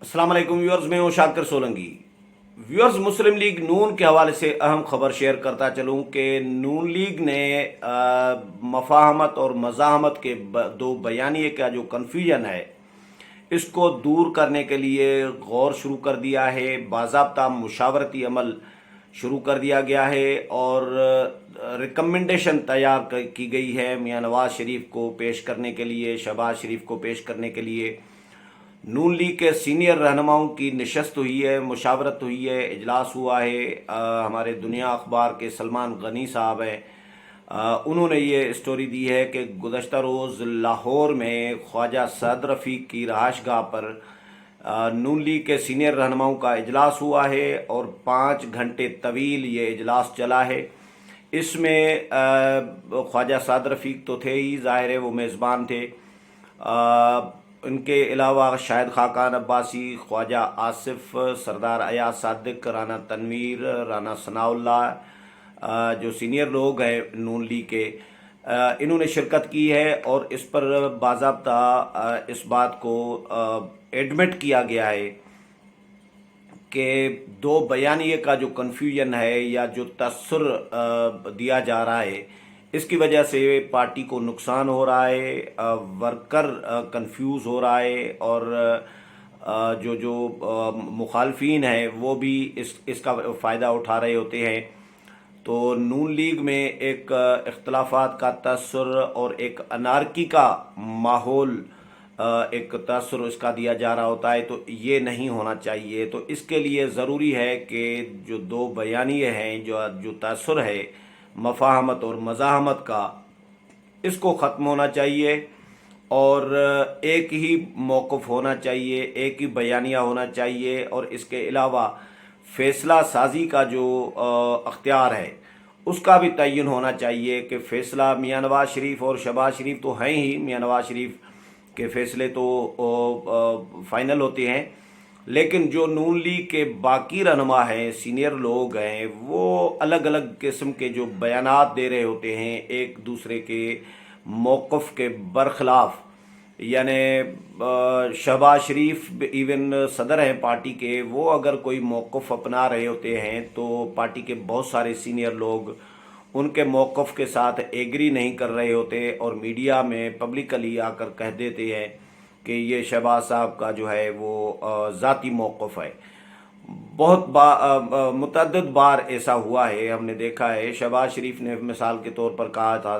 अस्सलाम वालेकुम व्यूअर्स, मैं हूं शाकिर सोलंकी। व्यूअर्स, मुस्लिम लीग नून के हवाले से अहम खबर शेयर करता चलूं कि नून लीग ने मफाहमत और मज़ाहमत के दो बयानिए का जो कन्फ्यूजन है इसको दूर करने के लिए गौर शुरू कर दिया है। बाज़ाब्ता मुशावरती अमल शुरू कर दिया गया है और रिकमेंडेशन तैयार की गई है मियां नवाज शरीफ को पेश करने के लिए, शहबाज शरीफ को पेश करने के लिए। नून लीग के सीनियर रहनुमाओं की नशस्त हुई है, मुशावरत हुई है, इजलास हुआ है। हमारे दुनिया अखबार के सलमान गनी साहब हैं, उन्होंने ये स्टोरी दी है कि गुज़श्ता रोज़ लाहौर में ख्वाजा सद रफ़ीक की रहायशगाह पर नून लीग के सीनियर रहनुमाओं का इजलास हुआ है और 5 घंटे तवील ये इजलास चला है। इसमें ख्वाजा सद रफ़ीक तो थे ही, ज़ाहिर है वो मेज़बान थे। इनके अलावा शाहिद खाकान अब्बासी, ख्वाजा आसिफ, सरदार अयाज सादिक, राना तनवीर, राना सनाउल्लाह, जो सीनियर लोग हैं नून लीग के, इन्होंने शिरकत की है और इस पर बाज़ाब्ता इस बात को एडमिट किया गया है कि दो बयानिए का जो कन्फ्यूजन है या जो तसर दिया जा रहा है इसकी वजह से पार्टी को नुकसान हो रहा है, वर्कर कंफ्यूज हो रहा है और जो जो मुखालफीन हैं वो भी इसका फ़ायदा उठा रहे होते हैं। तो नून लीग में एक इख्तलाफात का तसर और एक अनारकी का माहौल, एक तसर इसका दिया जा रहा होता है, तो ये नहीं होना चाहिए। तो इसके लिए ज़रूरी है कि जो दो बयानिए हैं, जो तसर है मफाहमत और मज़ाहमत का, इसको ख़त्म होना चाहिए और एक ही मौक़िफ़ होना चाहिए, एक ही बयानिया होना चाहिए। और इसके अलावा फ़ैसला साजी का जो अख्तियार है उसका भी तयन होना चाहिए कि फ़ैसला मियां नवाज शरीफ और शहबाज शरीफ तो हैं ही, मियां नवाज शरीफ के फ़ैसले तो फ़ाइनल होते हैं, लेकिन जो नून लीग के बाकी रहनुमा हैं, सीनियर लोग हैं, वो अलग अलग किस्म के जो बयानात दे रहे होते हैं एक दूसरे के मौक़िफ़ के बरखिलाफ़। यानी शहबाज शरीफ इवन सदर हैं पार्टी के, वो अगर कोई मौक़िफ़ अपना रहे होते हैं तो पार्टी के बहुत सारे सीनियर लोग उनके मौक़िफ़ के साथ एग्री नहीं कर रहे होते और मीडिया में पब्लिकली आकर कह देते हैं कि ये शहबाज साहब का जो है वो ज़ाती मौक़िफ़ है। बहुत मुतअद्दिद बार ऐसा हुआ है, हमने देखा है। शहबाज शरीफ ने मिसाल के तौर पर कहा था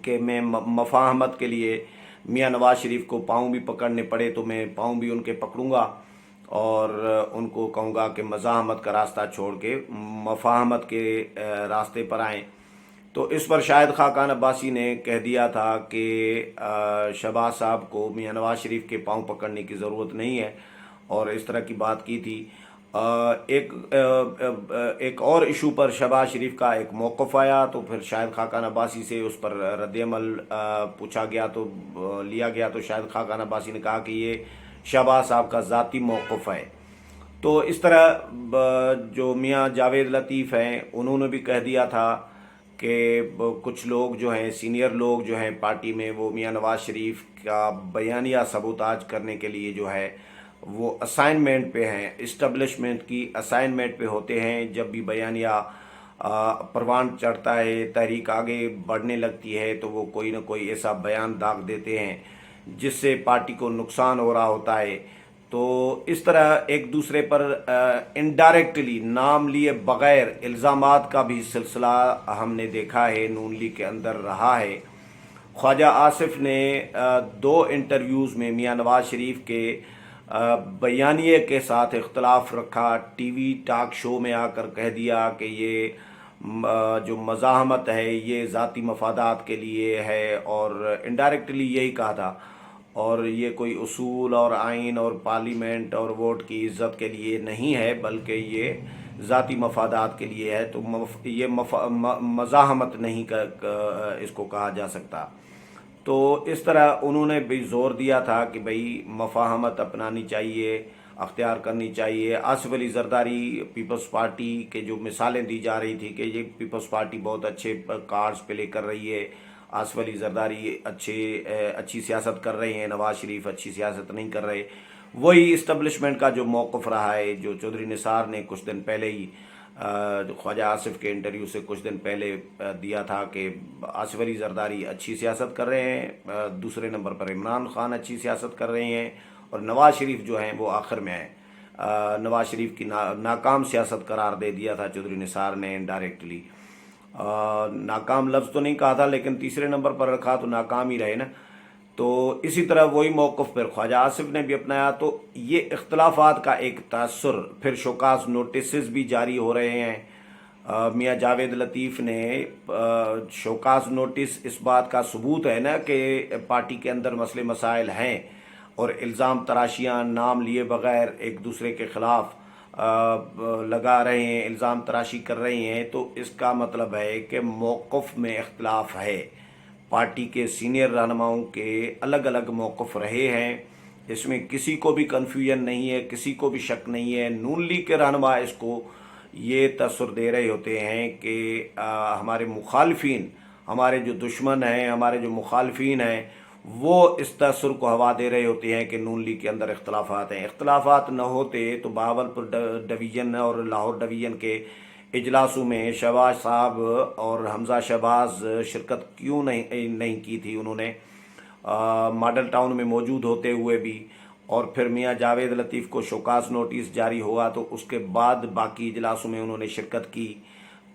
कि मैं मफाहमत के लिए मियां नवाज शरीफ को पाँव भी पकड़ने पड़े तो मैं पाँव भी उनके पकड़ूंगा और उनको कहूँगा कि मज़ाहमत का रास्ता छोड़ के मफाहमत के रास्ते पर आएँ। तो इस पर शाहिद खाकान अब्बासी ने कह दिया था कि शहबाज साहब को मियां नवाज शरीफ के पाँव पकड़ने की ज़रूरत नहीं है और इस तरह की बात की थी। एक और इशू पर शहबाज शरीफ का एक मौक़िफ़ आया तो फिर शाहिद खाकान अब्बासी से उस पर रद्द-ए-अमल पूछा गया तो लिया गया, तो शाहिद खाकान अब्बासी ने कहा कि ये शहबाज साहब का ज़ाती मौक़िफ़ है। तो इस तरह जो मियां जावेद लतीफ़ हैं उन्होंने भी कह दिया था कि कुछ लोग जो हैं, सीनियर लोग जो हैं पार्टी में, वो मियां नवाज शरीफ का बयानिया सबूताज करने के लिए जो है वो असाइनमेंट पे हैं, इस्टब्लिशमेंट की असाइनमेंट पे होते हैं। जब भी बयानिया परवान चढ़ता है, तहरीक आगे बढ़ने लगती है, तो वो कोई ना कोई ऐसा बयान दाग देते हैं जिससे पार्टी को नुकसान हो रहा होता है। तो इस तरह एक दूसरे पर इनडायरेक्टली नाम लिए बग़ैर इल्ज़ामात का भी सिलसिला हमने देखा है, नून लीग के अंदर रहा है। ख्वाजा आसिफ ने 2 इंटरव्यूज़ में मियां नवाज शरीफ के बयानिए के साथ इख्तलाफ रखा। टीवी टॉक शो में आकर कह दिया कि ये जो मज़ाहमत है ये ज़ाती मफादात के लिए है और इनडायरेक्टली यही कहा था, और ये कोई उसूल और आइन और पार्लियामेंट और वोट की इज़्ज़त के लिए नहीं है, बल्कि ये ज़ाती मफादात के लिए है। तो ये मज़ाहमत नहीं इसको कहा जा सकता। तो इस तरह उन्होंने भी ज़ोर दिया था कि भाई मफाहमत अपनानी चाहिए, अख्तियार करनी चाहिए। आसिफ अली ज़रदारी पीपल्स पार्टी के जो मिसालें दी जा रही थी कि ये पीपल्स पार्टी बहुत अच्छे कार्ड्स प्ले कर रही है, आसिफ अली ज़रदारी अच्छी सियासत कर रहे हैं, नवाज शरीफ अच्छी सियासत नहीं कर रहे, वही इस्टबलिशमेंट का जो मौक़िफ़ रहा है, जो चौधरी निसार ने कुछ दिन पहले ही ख्वाजा आसिफ के इंटरव्यू से कुछ दिन पहले दिया था कि आसिफ अली जरदारी अच्छी सियासत कर रहे हैं, दूसरे नंबर पर इमरान खान अच्छी सियासत कर रहे हैं और नवाज़ शरीफ जो हैं वो आखिर में हैं। नवाज़ शरीफ की नाकाम सियासत करार दे दिया था चौधरी निसार ने इनडायरेक्टली। नाकाम लफ्ज़ तो नहीं कहा था, लेकिन तीसरे नंबर पर रखा तो नाकाम ही रहे ना। तो इसी तरह वही मौक़िफ़ फिर ख्वाजा आसिफ ने भी अपनाया। तो ये इख्तलाफात का एक तासुर, फिर शोकास नोटिस भी जारी हो रहे हैं। मियाँ जावेद लतीफ़ ने शोकास नोटिस इस बात का सबूत है ना कि पार्टी के अंदर मसले मसाइल हैं और इल्ज़ाम तराशियाँ नाम लिए बग़ैर एक दूसरे के ख़िलाफ़ लगा रहे हैं, इल्ज़ाम तराशी कर रहे हैं। तो इसका मतलब है कि मौक़िफ़ में इख्तलाफ है। पार्टी के सीनियर रहनुमाओं के अलग अलग मौक़िफ़ रहे हैं, इसमें किसी को भी कन्फ्यूजन नहीं है, किसी को भी शक नहीं है। नून लीग के रहनुमा इसको ये तसव्वुर दे रहे होते हैं कि हमारे मुखालफिन, हमारे जो दुश्मन हैं, हमारे जो मुखालफिन हैं, वो इस तसव्वुर को हवा दे रहे होते हैं कि नून लीग के अंदर इख्तलाफात हैं। इख्तलाफात न होते तो बहावलपुर डिवीज़न और लाहौर डिवीज़न के इजलासों में शहबाज साहब और हमजा शहबाज शिरकत क्यों नहीं की थी उन्होंने, मॉडल टाउन में मौजूद होते हुए भी। और फिर मियाँ जावेद लतीफ़ को शोकास नोटिस जारी हुआ तो उसके बाद बाकी इजलासों में उन्होंने शिरकत की।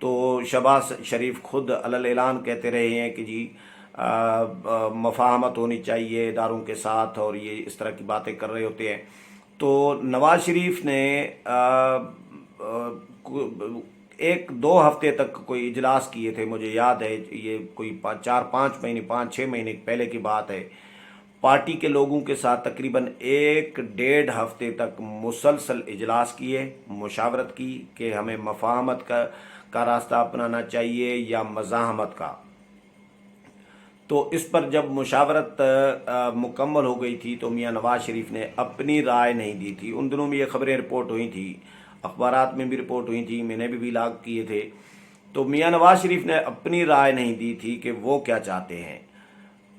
तो शहबाज शरीफ खुद अलल ऐलान कहते रहे हैं कि जी मफाहमत होनी चाहिए इदारों के साथ, और ये इस तरह की बातें कर रहे होते हैं। तो नवाज़ शरीफ ने एक दो हफ्ते तक कोई इजलास किए थे, मुझे याद है, ये कोई 4-5 महीने 5-6 महीने पहले की बात है। पार्टी के लोगों के साथ तकरीबन 1-1.5 हफ्ते तक मुसलसल इजलास किए, मुशावरत की कि हमें मफाहमत का रास्ता अपनाना चाहिए या मज़ाहमत का। तो इस पर जब मुशावरत मुकम्मल हो गई थी तो मियाँ नवाज़ शरीफ ने अपनी राय नहीं दी थी। उन दिनों में ये खबरें रिपोर्ट हुई थी, अखबारात में भी रिपोर्ट हुई थी, मैंने भी व्लॉग किए थे। तो मियाँ नवाज़ शरीफ ने अपनी राय नहीं दी थी कि वो क्या चाहते हैं।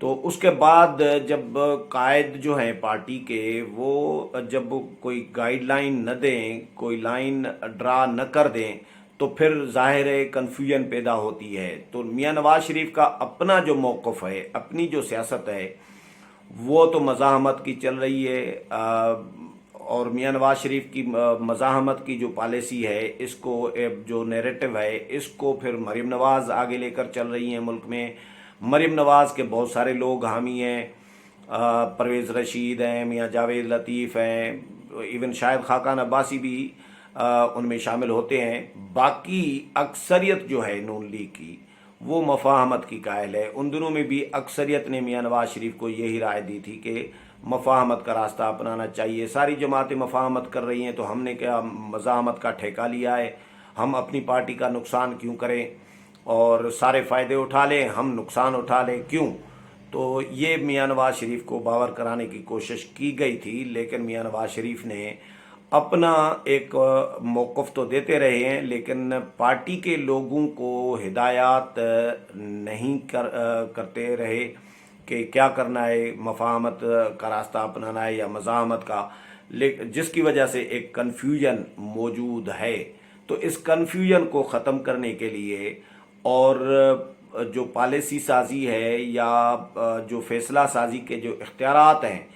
तो उसके बाद जब कायद जो हैं पार्टी के, वो जब कोई गाइडलाइन न दें, कोई लाइन ड्रा न कर दें, तो फिर ज़ाहिर है कन्फ्यूजन पैदा होती है। तो मियाँ नवाज़ शरीफ का अपना जो मौक़िफ़ है, अपनी जो सियासत है, वो तो मज़ाहमत की चल रही है। और मियाँ नवाज़ शरीफ की मज़ाहमत की जो पॉलिसी है, इसको जो नैरेटिव है, इसको फिर मरीम नवाज़ आगे लेकर चल रही हैं मुल्क में। मरीम नवाज़ के बहुत सारे लोग हामी हैं, परवेज़ रशीद हैं, मियाँ जावेद लतीफ़ हैं, इवन शायद खाकान अब्बासी भी उनमें शामिल होते हैं। बाकी अक्सरियत जो है नून लीग की, वो मफाहमत की कायल है। उन दिनों में भी अक्सरियत ने मियाँ नवाज़ शरीफ को यही राय दी थी कि मफाहमत का रास्ता अपनाना चाहिए। सारी जमातें मफाहमत कर रही हैं तो हमने क्या मज़ाहमत का ठेका लिया है, हम अपनी पार्टी का नुकसान क्यों करें, और सारे फ़ायदे उठा लें, हम नुकसान उठा लें क्यों। तो ये मियाँ नवाज़ शरीफ को बावर कराने की कोशिश की गई थी, लेकिन मियाँ नवाज़ शरीफ ने अपना एक मौक़िफ़ तो देते रहे हैं, लेकिन पार्टी के लोगों को हिदायत नहीं करते रहे कि क्या करना है, मफाहमत का रास्ता अपनाना है या मज़ाहमत का, जिसकी वजह से एक कन्फ्यूजन मौजूद है। तो इस कन्फ्यूजन को ख़त्म करने के लिए और जो पॉलिसी साजी है या जो फ़ैसला साजी के जो इख्तियारात हैं,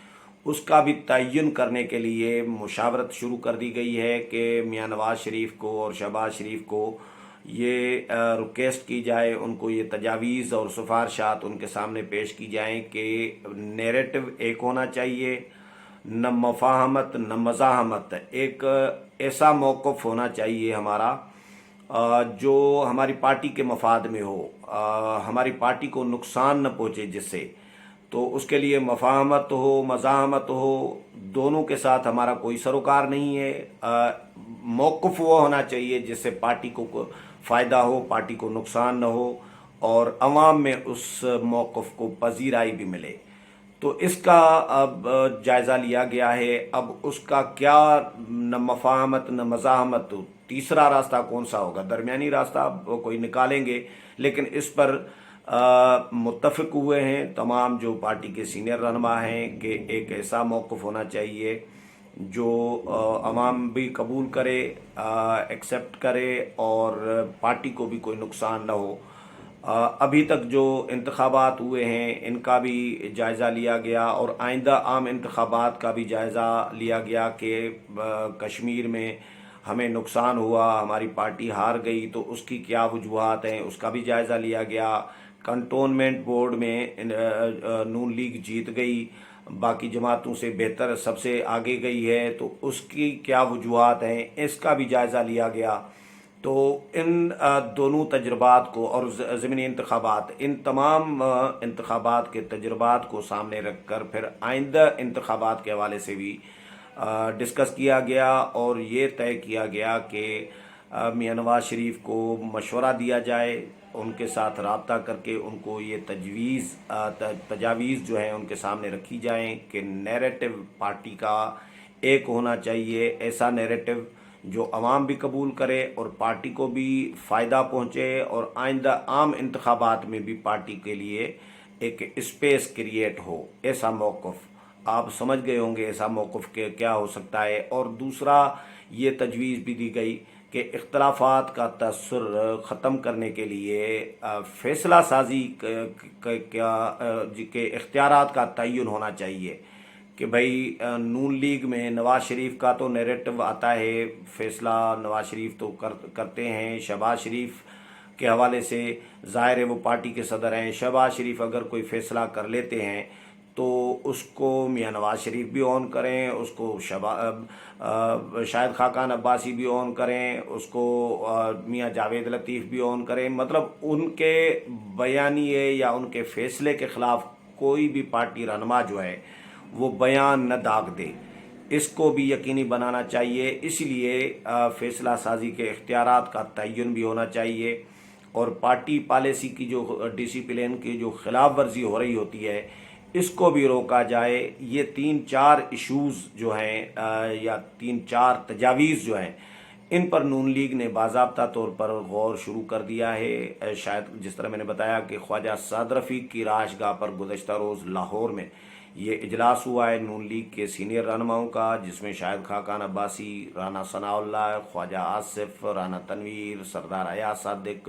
उसका भी तयन करने के लिए मुशावरत शुरू कर दी गई है कि मियाँ नवाज़ शरीफ को और शहबाज शरीफ को ये रिक्वेस्ट की जाए, उनको ये तजावीज़ और सिफारशात उनके सामने पेश की जाएं कि नैरेटिव एक होना चाहिए, न मफाहमत न मज़ाहमत, एक ऐसा मौक़िफ़ होना चाहिए हमारा जो हमारी पार्टी के मफाद में हो, हमारी पार्टी को नुकसान न पहुँचे जिससे। तो उसके लिए मफाहमत हो, मज़ाहमत हो, दोनों के साथ हमारा कोई सरोकार नहीं है। मौक़िफ़ वो होना चाहिए जिससे पार्टी को फ़ायदा हो, पार्टी को नुकसान न हो और अवाम में उस मौक़िफ़ को पजीराई भी मिले। तो इसका अब जायज़ा लिया गया है। अब उसका क्या, न मफाहमत न मज़ाहमत, तो तीसरा रास्ता कौन सा होगा, दरमियानी रास्ता कोई निकालेंगे। लेकिन इस पर मुत्तफ़िक हुए हैं तमाम जो पार्टी के सीनियर रहनुमा हैं कि एक ऐसा मौक़िफ़ होना चाहिए जो अवाम भी कबूल करे, एक्सेप्ट करे और पार्टी को भी कोई नुकसान न हो। अभी तक जो इंतखाबात हुए हैं इनका भी जायज़ा लिया गया और आइंदा आम इंतखाबात का भी जायज़ा लिया गया कि कश्मीर में हमें नुकसान हुआ, हमारी पार्टी हार गई तो उसकी क्या वजूहात हैं उसका भी जायज़ा लिया गया। कंटोनमेंट बोर्ड में नून लीग जीत गई, बाकी जमातों से बेहतर सबसे आगे गई है, तो उसकी क्या वजूहात हैं इसका भी जायज़ा लिया गया। तो इन दोनों तजर्बात को और ज़मीनी इंतखाबात, इन तमाम इंतखाबात के तजर्बात को सामने रख कर फिर आइंदा इंतखाबात के हवाले से भी डिस्कस किया गया और ये तय किया गया कि मियां नवाज़ शरीफ को मशवरा दिया जाए, उनके साथ रब्ता करके उनको ये तजावीज़ जो हैं उनके सामने रखी जाएं कि नैरेटिव पार्टी का एक होना चाहिए, ऐसा नैरेटिव जो अवाम भी कबूल करे और पार्टी को भी फ़ायदा पहुँचे और आइंदा आम इंतखाबात में भी पार्टी के लिए एक स्पेस क्रिएट हो। ऐसा मौक़िफ़ आप समझ गए होंगे, ऐसा मौक़िफ़ के क्या हो सकता है। और दूसरा ये तजवीज़ भी दी गई कि इख्तलाफात का तअस्सुर ख़त्म करने के लिए फ़ैसला साजी के इख्तियारात का तयन होना चाहिए कि भाई नून लीग में नवाज़ शरीफ का तो नैरेटिव आता है, फ़ैसला नवाज़ शरीफ तो करते हैं। शहबाज शरीफ के हवाले से ज़ाहिर है वो पार्टी के सदर हैं, शहबाज शरीफ अगर कोई फ़ैसला कर लेते हैं तो उसको मियां नवाज़ शरीफ भी ऑन करें, उसको शाहिद खाकान अब्बासी भी ऑन करें, उसको मियां जावेद लतीफ़ भी ऑन करें। मतलब उनके बयानिए या उनके फ़ैसले के ख़िलाफ़ कोई भी पार्टी रहनुमा जो है वो बयान न दाग दे, इसको भी यकीनी बनाना चाहिए। इसलिए फ़ैसला साजी के इख्तियारात का तयन भी होना चाहिए और पार्टी पॉलिसी की जो डिसिप्लिन की जो खिलाफ वर्जी हो रही होती है इसको भी रोका जाए। ये 3-4 इश्यूज़ जो हैं या 3-4 तजावीज़ जो हैं इन पर नून लीग ने बाज़ाब्ता तौर पर गौर शुरू कर दिया है। शायद जिस तरह मैंने बताया कि ख्वाजा साद रफ़ीक की राशगाह पर गुज़श्ता रोज़ लाहौर में ये इजलास हुआ है नून लीग के सीनियर रहनुमाओं का, जिसमें शाहिद खाकान अब्बासी, राना सनाउल्लाह, ख्वाजा आसिफ, राना तनवीर, सरदार अयाज सादिक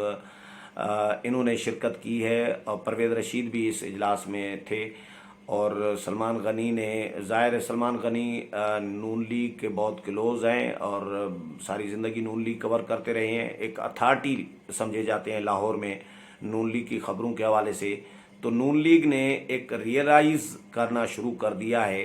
इन्होंने शिरकत की है और परवेज़ रशीद भी इस इजलास में थे। और सलमान गनी ने, ज़ाहिर है सलमान गनी नून लीग के बहुत क्लोज़ हैं और सारी ज़िंदगी नून लीग कवर करते रहे हैं, एक अथॉरिटी समझे जाते हैं लाहौर में नून लीग की ख़बरों के हवाले से। तो नून लीग ने एक रियलाइज़ करना शुरू कर दिया है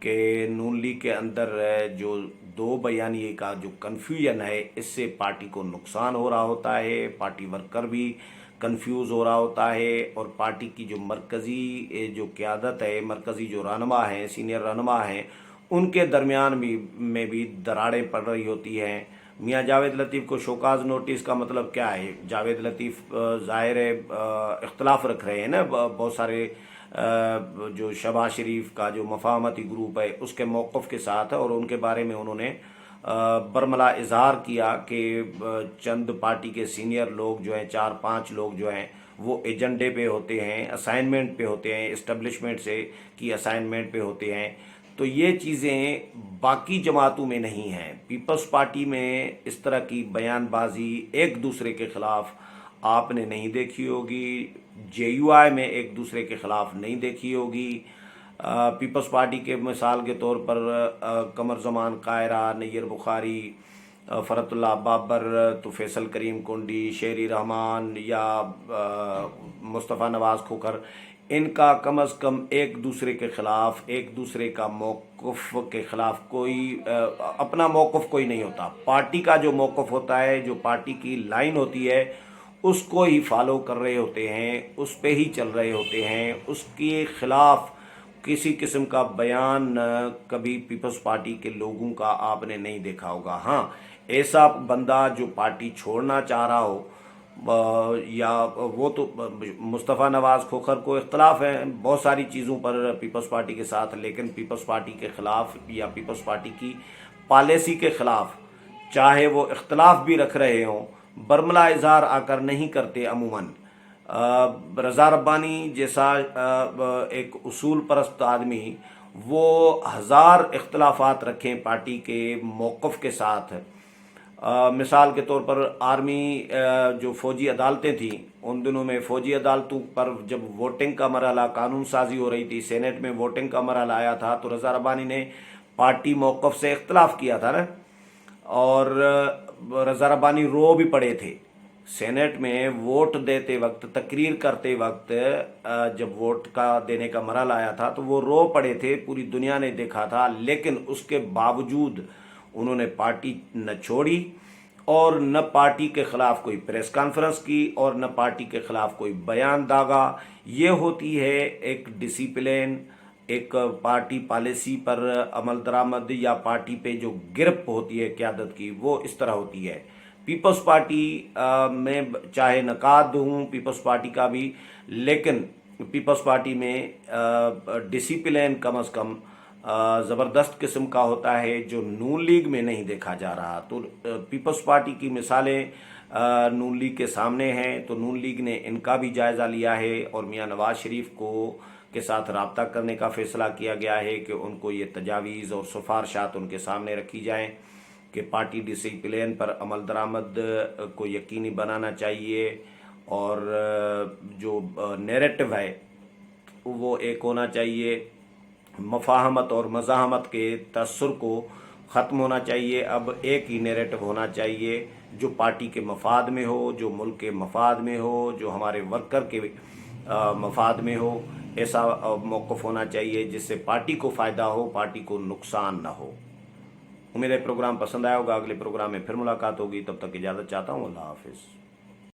कि नून लीग के अंदर जो दो बयानिए का जो कन्फ्यूजन है इससे पार्टी को नुकसान हो रहा होता है, पार्टी वर्कर भी कंफ्यूज हो रहा होता है और पार्टी की जो मरकज़ी जो क़यादत है, मरकज़ी जो रहनुमा हैं, सीनियर रहनुमा हैं, उनके दरमियान में भी दरारें पड़ रही होती हैं। मियां जावेद लतीफ़ को शोकाज़ नोटिस का मतलब क्या है? जावेद लतीफ़ ज़ाहिर है इख्तलाफ रख रहे हैं ना बहुत सारे जो शहबाज शरीफ का जो मफाहमती ग्रुप है उसके मौक़िफ़ के साथ है और उनके बारे में उन्होंने बरमला इजहार किया कि चंद पार्टी के सीनियर लोग जो हैं, 4-5 लोग जो हैं वो एजेंडे पे होते हैं, असाइनमेंट पे होते हैं, इस्टेब्लिशमेंट से की असाइनमेंट पे होते हैं। तो ये चीज़ें बाकी जमातों में नहीं हैं। पीपल्स पार्टी में इस तरह की बयानबाजी एक दूसरे के ख़िलाफ़ आपने नहीं देखी होगी, JUI में एक दूसरे के ख़िलाफ़ नहीं देखी होगी। पीपल्स पार्टी के मिसाल के तौर पर कमर ज़मान कायरा, नैयर बुखारी, फ़रतुल्लाह बाबर, तो फैसल करीम कुंडी, शेरी रहमान या मुस्तफ़ा नवाज़ खोखर, इनका कम अज़ कम एक दूसरे के ख़िलाफ़, एक दूसरे का मौक़िफ़ के ख़िलाफ़ कोई अपना मौक़िफ़ कोई नहीं होता। पार्टी का जो मौक़िफ़ होता है, जो पार्टी की लाइन होती है उसको ही फॉलो कर रहे होते हैं, उस पे ही चल रहे होते हैं। उसके ख़िलाफ़ किसी किस्म का बयान कभी पीपल्स पार्टी के लोगों का आपने नहीं देखा होगा। हाँ, ऐसा बंदा जो पार्टी छोड़ना चाह रहा हो या वो तो मुस्तफ़ा नवाज़ खोखर को इख्तलाफ है बहुत सारी चीज़ों पर पीपल्स पार्टी के साथ, लेकिन पीपल्स पार्टी के ख़िलाफ़ या पीपल्स पार्टी की पॉलिसी के ख़िलाफ़ चाहे वो इख्तलाफ भी रख रहे हों, बरमला इजहार आकर नहीं करते अमूमन। रज़ा रब्बानी जैसा एक उसूल परस्त आदमी وہ ہزار اختلافات رکھیں پارٹی کے موقف کے ساتھ. مثال کے طور پر آرمی جو فوجی عدالتیں تھیں ان دنوں میں فوجی عدالتوں پر جب ووٹنگ کا مرحلہ قانون سازی ہو رہی تھی، سینٹ میں ووٹنگ کا مرحلہ آیا تھا تو رضا ربانی نے پارٹی موقف سے اختلاف کیا تھا نا، اور رضا ربانی رو بھی پڑے تھے. سینٹ میں ووٹ دیتے وقت، تقریر کرتے وقت جب ووٹ کا دینے کا مرحلہ آیا تھا تو وہ رو پڑے تھے، پوری دنیا نے دیکھا تھا. لیکن اس کے باوجود انہوں نے پارٹی نہ چھوڑی اور نہ پارٹی کے خلاف کوئی پریس کانفرنس کی اور نہ پارٹی کے خلاف کوئی بیان داغا. یہ ہوتی ہے ایک ڈسپلن، ایک پارٹی پالیسی پر عمل درآمد، یا پارٹی پہ جو گرپ ہوتی ہے قیادت کی وہ اس طرح ہوتی ہے. پیپلز پارٹی میں چاہے نقاد ہوں پیپلز پارٹی کا بھی، لیکن پیپلز پارٹی میں ڈسپلن کم از کم زبردست قسم کا ہوتا ہے جو نون لیگ میں نہیں دیکھا جا رہا. تو پیپلز پارٹی کی مثالیں نون لیگ کے سامنے ہیں، تو نون لیگ نے ان کا بھی جائزہ لیا ہے اور میاں نواز شریف کے ساتھ رابطہ کرنے کا فیصلہ کیا گیا ہے کہ ان کو یہ تجاویز اور سفارشات ان کے سامنے رکھی جائیں کہ پارٹی ڈسپلن پر عمل درآمد کو یقینی بنانا چاہیے، اور جو نیریٹو ہے وہ ایک ہونا چاہیے، مفاہمت اور مزاحمت کے تاثر کو ختم ہونا چاہیے. اب ایک ہی نیریٹو ہونا چاہیے جو پارٹی کے مفاد میں ہو، جو ملک کے مفاد میں ہو، جو ہمارے ورکر کے مفاد میں ہو. ایسا موقف ہونا چاہیے جس سے پارٹی کو فائدہ ہو، پارٹی کو نقصان نہ ہو. امید ہے پروگرام پسند آیا ہوگا. اگلے پروگرام میں پھر ملاقات ہوگی، تب تک اجازت چاہتا ہوں. اللہ حافظ.